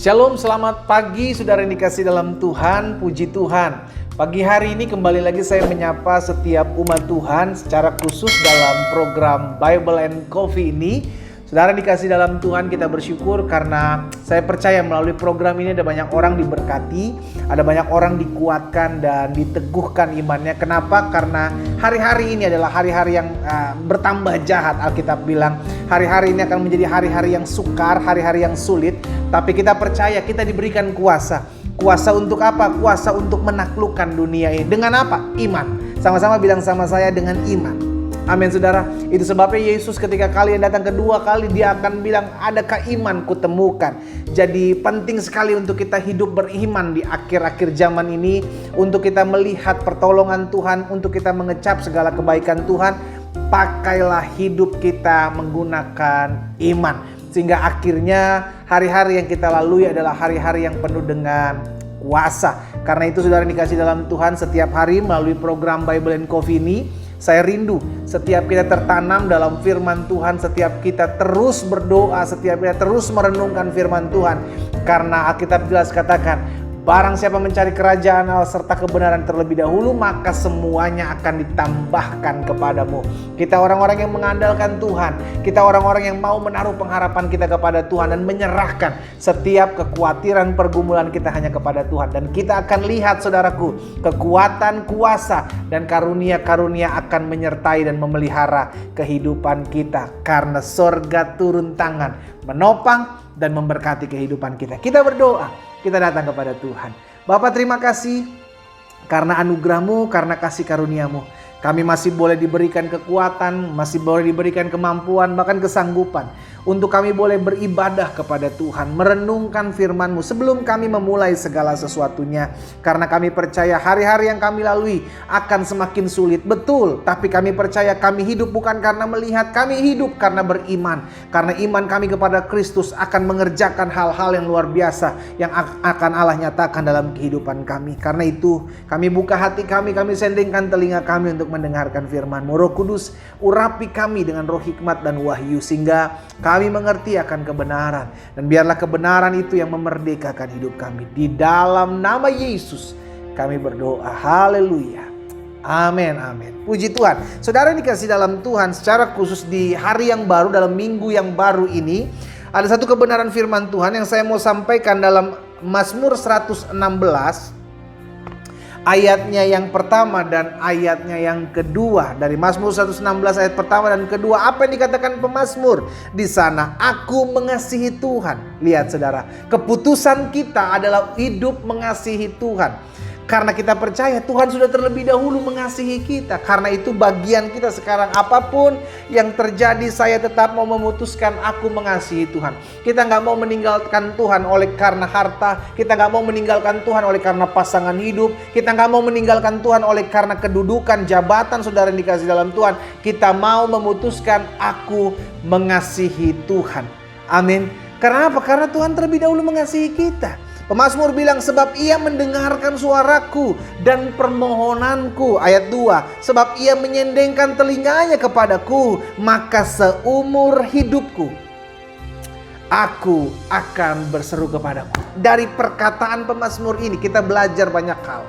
Shalom, selamat pagi saudara yang dikasih dalam Tuhan, puji Tuhan. Pagi hari ini kembali lagi saya menyapa setiap umat Tuhan secara khusus dalam program Bible and Coffee ini. Saudara yang dikasih dalam Tuhan, kita bersyukur karena saya percaya melalui program ini ada banyak orang diberkati, ada banyak orang dikuatkan dan diteguhkan imannya. Kenapa? Karena hari-hari ini adalah hari-hari yang bertambah jahat. Alkitab bilang hari-hari ini akan menjadi hari-hari yang sukar, hari-hari yang sulit. Tapi kita percaya kita diberikan kuasa. Kuasa untuk apa? Kuasa untuk menaklukkan dunia ini. Dengan apa? Iman. Sama-sama bilang sama saya, dengan iman. Amin saudara. Itu sebabnya Yesus ketika kalian datang kedua kali, dia akan bilang, adakah iman kutemukan. Jadi penting sekali untuk kita hidup beriman di akhir-akhir zaman ini. Untuk kita melihat pertolongan Tuhan, untuk kita mengecap segala kebaikan Tuhan. Pakailah hidup kita menggunakan iman. Sehingga akhirnya hari-hari yang kita lalui adalah hari-hari yang penuh dengan kuasa. Karena itu saudara dikasih dalam Tuhan, setiap hari melalui program Bible and Coffee ini, saya rindu setiap kita tertanam dalam firman Tuhan, setiap kita terus berdoa, setiap kita terus merenungkan firman Tuhan. Karena Alkitab jelas katakan, barang siapa mencari kerajaan Allah serta kebenaran terlebih dahulu, maka semuanya akan ditambahkan kepadamu. Kita orang-orang yang mengandalkan Tuhan, kita orang-orang yang mau menaruh pengharapan kita kepada Tuhan dan menyerahkan setiap kekhawatiran pergumulan kita hanya kepada Tuhan. Dan kita akan lihat saudaraku, kekuatan, kuasa dan karunia-karunia akan menyertai dan memelihara kehidupan kita. Karena sorga turun tangan menopang dan memberkati kehidupan kita. Kita berdoa, kita datang kepada Tuhan. Bapa, terima kasih karena anugerah-Mu, karena kasih karunia-Mu. Kami masih boleh diberikan kekuatan, masih boleh diberikan kemampuan, bahkan kesanggupan. Untuk kami boleh beribadah kepada Tuhan, merenungkan firman-Mu sebelum kami memulai segala sesuatunya. Karena kami percaya hari-hari yang kami lalui akan semakin sulit. Betul, tapi kami percaya kami hidup bukan karena melihat, kami hidup karena beriman. Karena iman kami kepada Kristus akan mengerjakan hal-hal yang luar biasa yang akan Allah nyatakan dalam kehidupan kami. Karena itu kami buka hati kami sendingkan telinga kami untuk mendengarkan firman-Mu. Roh Kudus, urapi kami dengan roh hikmat dan wahyu sehingga kami mengerti akan kebenaran. Dan biarlah kebenaran itu yang memerdekakan hidup kami. Di dalam nama Yesus kami berdoa. Haleluya. Amin, amin. Puji Tuhan. Saudara yang dikasih dalam Tuhan, secara khusus di hari yang baru, dalam minggu yang baru ini, ada satu kebenaran firman Tuhan yang saya mau sampaikan dalam Mazmur 116. Ayatnya yang pertama dan ayatnya yang kedua. Dari Mazmur 116 ayat pertama dan kedua, apa yang dikatakan pemazmur di sana? Aku mengasihi Tuhan. Lihat saudara, keputusan kita adalah hidup mengasihi Tuhan. Karena kita percaya Tuhan sudah terlebih dahulu mengasihi kita. Karena itu bagian kita sekarang, apapun yang terjadi, saya tetap mau memutuskan aku mengasihi Tuhan. Kita gak mau meninggalkan Tuhan oleh karena harta. Kita gak mau meninggalkan Tuhan oleh karena pasangan hidup. Kita gak mau meninggalkan Tuhan oleh karena kedudukan, jabatan saudara yang dikasih dalam Tuhan. Kita mau memutuskan aku mengasihi Tuhan. Amin. Karena apa? Karena Tuhan terlebih dahulu mengasihi kita. Pemazmur bilang, sebab ia mendengarkan suaraku dan permohonanku. Ayat 2, sebab ia menyendengkan telinganya kepadaku, maka seumur hidupku aku akan berseru kepadaku. Dari perkataan pemazmur ini kita belajar banyak hal.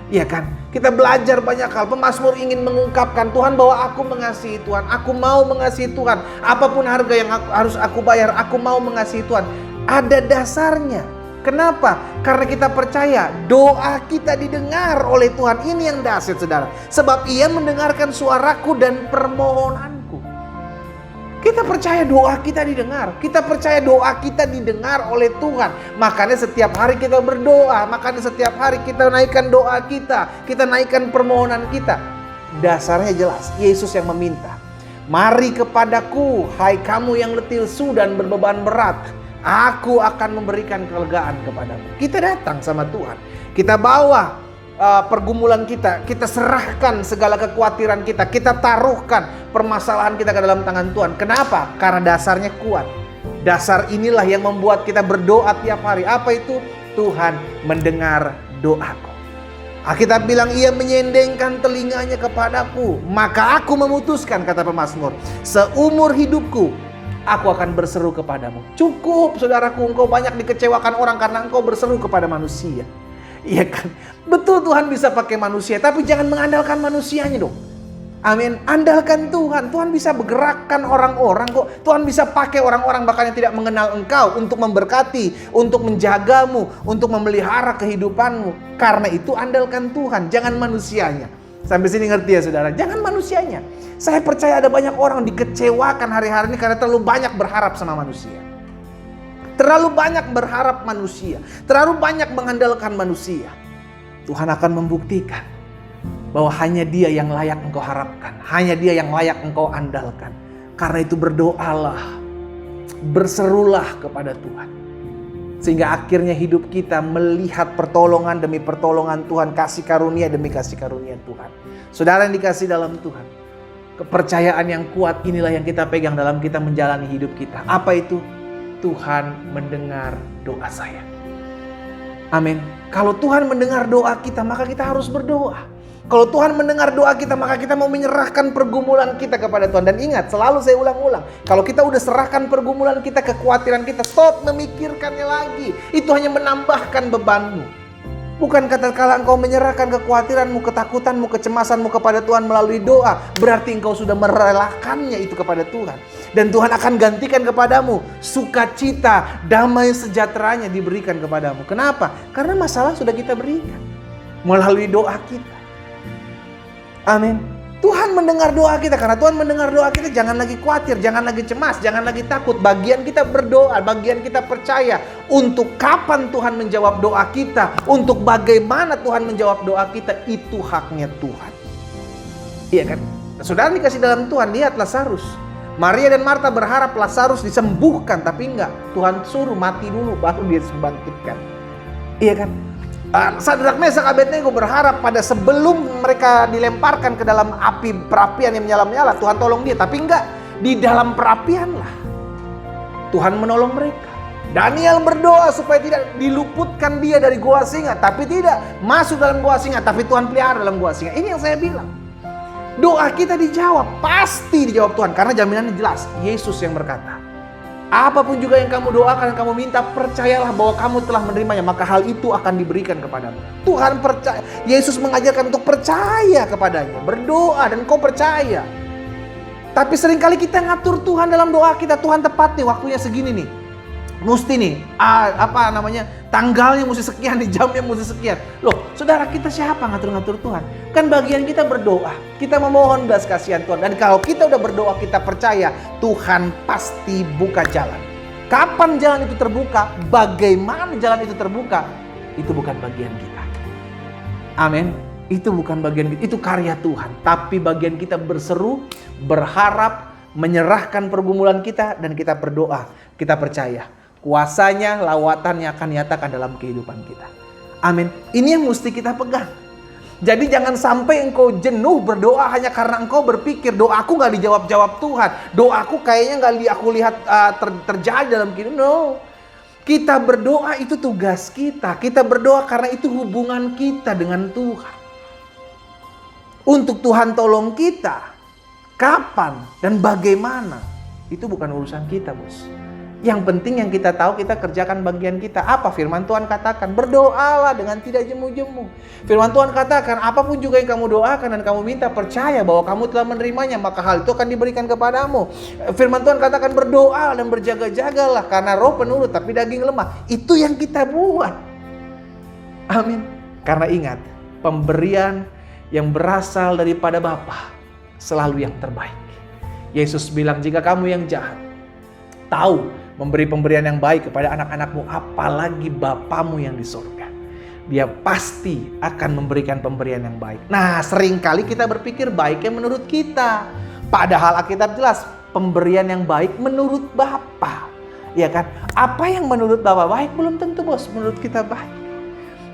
Iya kan? Kita belajar banyak hal. Pemazmur ingin mengungkapkan, Tuhan, bahwa aku mengasihi Tuhan. Aku mau mengasihi Tuhan. Apapun harga yang harus aku bayar, aku mau mengasihi Tuhan. Ada dasarnya. Kenapa? Karena kita percaya doa kita didengar oleh Tuhan. Ini yang dahsyat saudara. Sebab ia mendengarkan suaraku dan permohonanku. Kita percaya doa kita didengar. Kita percaya doa kita didengar oleh Tuhan. Makanya setiap hari kita berdoa. Makanya setiap hari kita naikkan doa kita. Kita naikkan permohonan kita. Dasarnya jelas, Yesus yang meminta. Mari kepadaku, hai kamu yang letih lesu dan berbeban berat. Aku akan memberikan kelegaan kepadamu. Kita datang sama Tuhan. Kita bawa pergumulan kita. Kita serahkan segala kekhawatiran kita. Kita taruhkan permasalahan kita ke dalam tangan Tuhan. Kenapa? Karena dasarnya kuat. Dasar inilah yang membuat kita berdoa tiap hari. Apa itu? Tuhan mendengar doaku. Alkitab bilang ia menyendengkan telinganya kepadaku. Maka aku memutuskan, kata pemazmur, seumur hidupku aku akan berseru kepadamu. Cukup saudaraku, engkau banyak dikecewakan orang karena engkau berseru kepada manusia. Iya kan? Betul Tuhan bisa pakai manusia, tapi jangan mengandalkan manusianya dong. Amin. Andalkan Tuhan. Tuhan bisa bergerakkan orang-orang kok. Tuhan bisa pakai orang-orang bahkan yang tidak mengenal engkau untuk memberkati, untuk menjagamu, untuk memelihara kehidupanmu. Karena itu andalkan Tuhan, jangan manusianya. Sampai sini ngerti ya saudara? Jangan manusianya. Saya percaya ada banyak orang dikecewakan hari-hari ini karena terlalu banyak berharap sama manusia. Terlalu banyak berharap manusia. Terlalu banyak mengandalkan manusia. Tuhan akan membuktikan bahwa hanya Dia yang layak engkau harapkan. Hanya Dia yang layak engkau andalkan. Karena itu berdoalah. Berserulah kepada Tuhan. Sehingga akhirnya hidup kita melihat pertolongan demi pertolongan Tuhan. Kasih karunia demi kasih karunia Tuhan. Saudara yang dikasih dalam Tuhan. Kepercayaan yang kuat inilah yang kita pegang dalam kita menjalani hidup kita. Apa itu? Tuhan mendengar doa saya. Amin. Kalau Tuhan mendengar doa kita, maka kita harus berdoa. Kalau Tuhan mendengar doa kita, maka kita mau menyerahkan pergumulan kita kepada Tuhan. Dan ingat, selalu saya ulang-ulang. Kalau kita udah serahkan pergumulan kita, kekhawatiran kita, stop memikirkannya lagi. Itu hanya menambahkan bebanmu. Bukan kata kala engkau menyerahkan kekhawatiranmu, ketakutanmu, kecemasanmu kepada Tuhan melalui doa. Berarti engkau sudah merelakannya itu kepada Tuhan. Dan Tuhan akan gantikan kepadamu sukacita, damai sejahteranya diberikan kepadamu. Kenapa? Karena masalah sudah kita berikan melalui doa kita. Amin. Tuhan mendengar doa kita. Karena Tuhan mendengar doa kita, jangan lagi khawatir, jangan lagi cemas, jangan lagi takut. Bagian kita berdoa, bagian kita percaya. Untuk kapan Tuhan menjawab doa kita, untuk bagaimana Tuhan menjawab doa kita, itu haknya Tuhan. Iya kan? Saudara dikasih dalam Tuhan, lihat Lazarus. Maria dan Marta berharap Lazarus disembuhkan, tapi enggak. Tuhan suruh mati dulu, baru dia dibangkitkan. Iya kan? Sadrak, Mesak, Abednego berharap pada sebelum mereka dilemparkan ke dalam api perapian yang menyala-nyala, Tuhan tolong dia. Tapi enggak, di dalam perapian lah Tuhan menolong mereka. Daniel berdoa supaya tidak diluputkan dia dari gua singa, tapi tidak masuk dalam gua singa, tapi Tuhan pelihara dalam gua singa. Ini yang saya bilang. Doa kita dijawab, pasti dijawab Tuhan, karena jaminannya jelas. Yesus yang berkata, apapun juga yang kamu doakan, yang kamu minta, percayalah bahwa kamu telah menerimanya, maka hal itu akan diberikan kepadamu. Tuhan percaya. Yesus mengajarkan untuk percaya kepadanya, berdoa dan kau percaya. Tapi seringkali kita ngatur Tuhan dalam doa kita. Tuhan tepat nih, waktunya segini nih. Mesti nih, tanggalnya mesti sekian, di jamnya mesti sekian. Loh, saudara, kita siapa ngatur-ngatur Tuhan? Kan bagian kita berdoa, kita memohon belas kasihan Tuhan. Dan kalau kita udah berdoa, kita percaya Tuhan pasti buka jalan. Kapan jalan itu terbuka, bagaimana jalan itu terbuka, itu bukan bagian kita. Amin. Itu bukan bagian kita, itu karya Tuhan. Tapi bagian kita berseru, berharap, menyerahkan pergumulan kita, dan kita berdoa, kita percaya kuasanya, lawatannya akan nyatakan dalam kehidupan kita. Amin. Ini yang mesti kita pegang. Jadi jangan sampai engkau jenuh berdoa hanya karena engkau berpikir doaku gak dijawab-jawab Tuhan. Doaku kayaknya gak aku lihat terjadi dalam kehidupan. No. Kita berdoa itu tugas kita. Kita berdoa karena itu hubungan kita dengan Tuhan. Untuk Tuhan tolong kita. Kapan dan bagaimana, itu bukan urusan kita, bos. Yang penting yang kita tahu, kita kerjakan bagian kita. Apa firman Tuhan katakan? Berdoalah dengan tidak jemu-jemu. Firman Tuhan katakan, apapun juga yang kamu doakan dan kamu minta, percaya bahwa kamu telah menerimanya, maka hal itu akan diberikan kepadamu. Firman Tuhan katakan, berdoa dan berjaga-jagalah, karena roh penurut tapi daging lemah. Itu yang kita buat. Amin. Karena ingat, pemberian yang berasal daripada Bapa selalu yang terbaik. Yesus bilang, jika kamu yang jahat tahu memberi pemberian yang baik kepada anak-anakmu, apalagi Bapamu yang di surga. Dia pasti akan memberikan pemberian yang baik. Nah, seringkali kita berpikir baiknya menurut kita. Padahal Alkitab jelas, pemberian yang baik menurut Bapa. Ya kan? Apa yang menurut Bapa baik belum tentu, bos, menurut kita baik.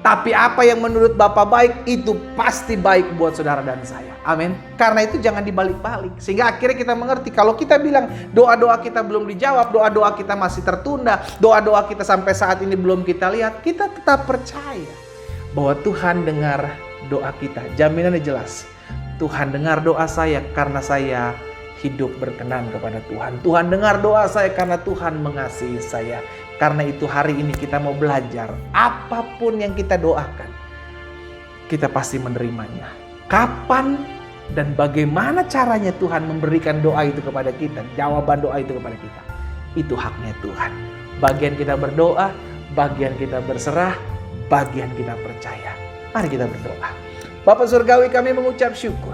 Tapi apa yang menurut Bapa baik, itu pasti baik buat saudara dan saya. Amin. Karena itu jangan dibalik-balik. Sehingga akhirnya kita mengerti, kalau kita bilang doa-doa kita belum dijawab, doa-doa kita masih tertunda, doa-doa kita sampai saat ini belum kita lihat, kita tetap percaya bahwa Tuhan dengar doa kita. Jaminannya jelas. Tuhan dengar doa saya karena saya hidup berkenan kepada Tuhan. Tuhan dengar doa saya karena Tuhan mengasihi saya. Karena itu hari ini kita mau belajar, apapun yang kita doakan, kita pasti menerimanya. Kapan dan bagaimana caranya Tuhan memberikan doa itu kepada kita, jawaban doa itu kepada kita, itu haknya Tuhan. Bagian kita berdoa, bagian kita berserah, bagian kita percaya. Mari kita berdoa. Bapa Surgawi, kami mengucap syukur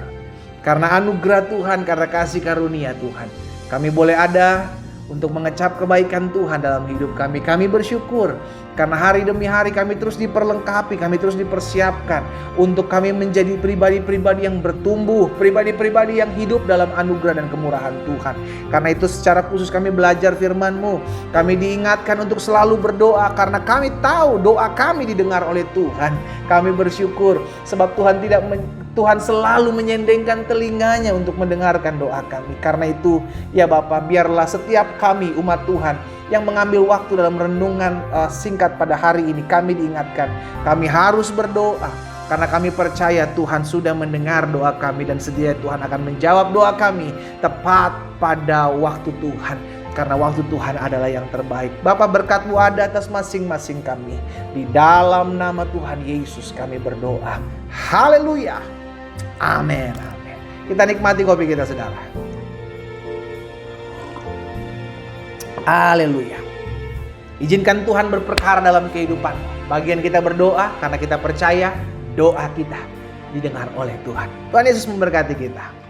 karena anugerah Tuhan, karena kasih karunia Tuhan. Kami boleh ada untuk mengecap kebaikan Tuhan dalam hidup kami. Kami bersyukur karena hari demi hari kami terus diperlengkapi, kami terus dipersiapkan untuk kami menjadi pribadi-pribadi yang bertumbuh, pribadi-pribadi yang hidup dalam anugerah dan kemurahan Tuhan. Karena itu secara khusus kami belajar firman-Mu. Kami diingatkan untuk selalu berdoa karena kami tahu doa kami didengar oleh Tuhan. Kami bersyukur sebab Tuhan selalu menyendengkan telinganya untuk mendengarkan doa kami. Karena itu ya Bapa, biarlah setiap kami umat Tuhan yang mengambil waktu dalam renungan singkat pada hari ini, kami diingatkan kami harus berdoa karena kami percaya Tuhan sudah mendengar doa kami dan sedia Tuhan akan menjawab doa kami tepat pada waktu Tuhan. Karena waktu Tuhan adalah yang terbaik. Bapa, berkat-Mu ada atas masing-masing kami. Di dalam nama Tuhan Yesus kami berdoa. Haleluya. Amin. Amin. Kita nikmati kopi kita, saudara. Haleluya. Izinkan Tuhan berperkara dalam kehidupan. Bagian kita berdoa karena kita percaya doa kita didengar oleh Tuhan. Tuhan Yesus memberkati kita.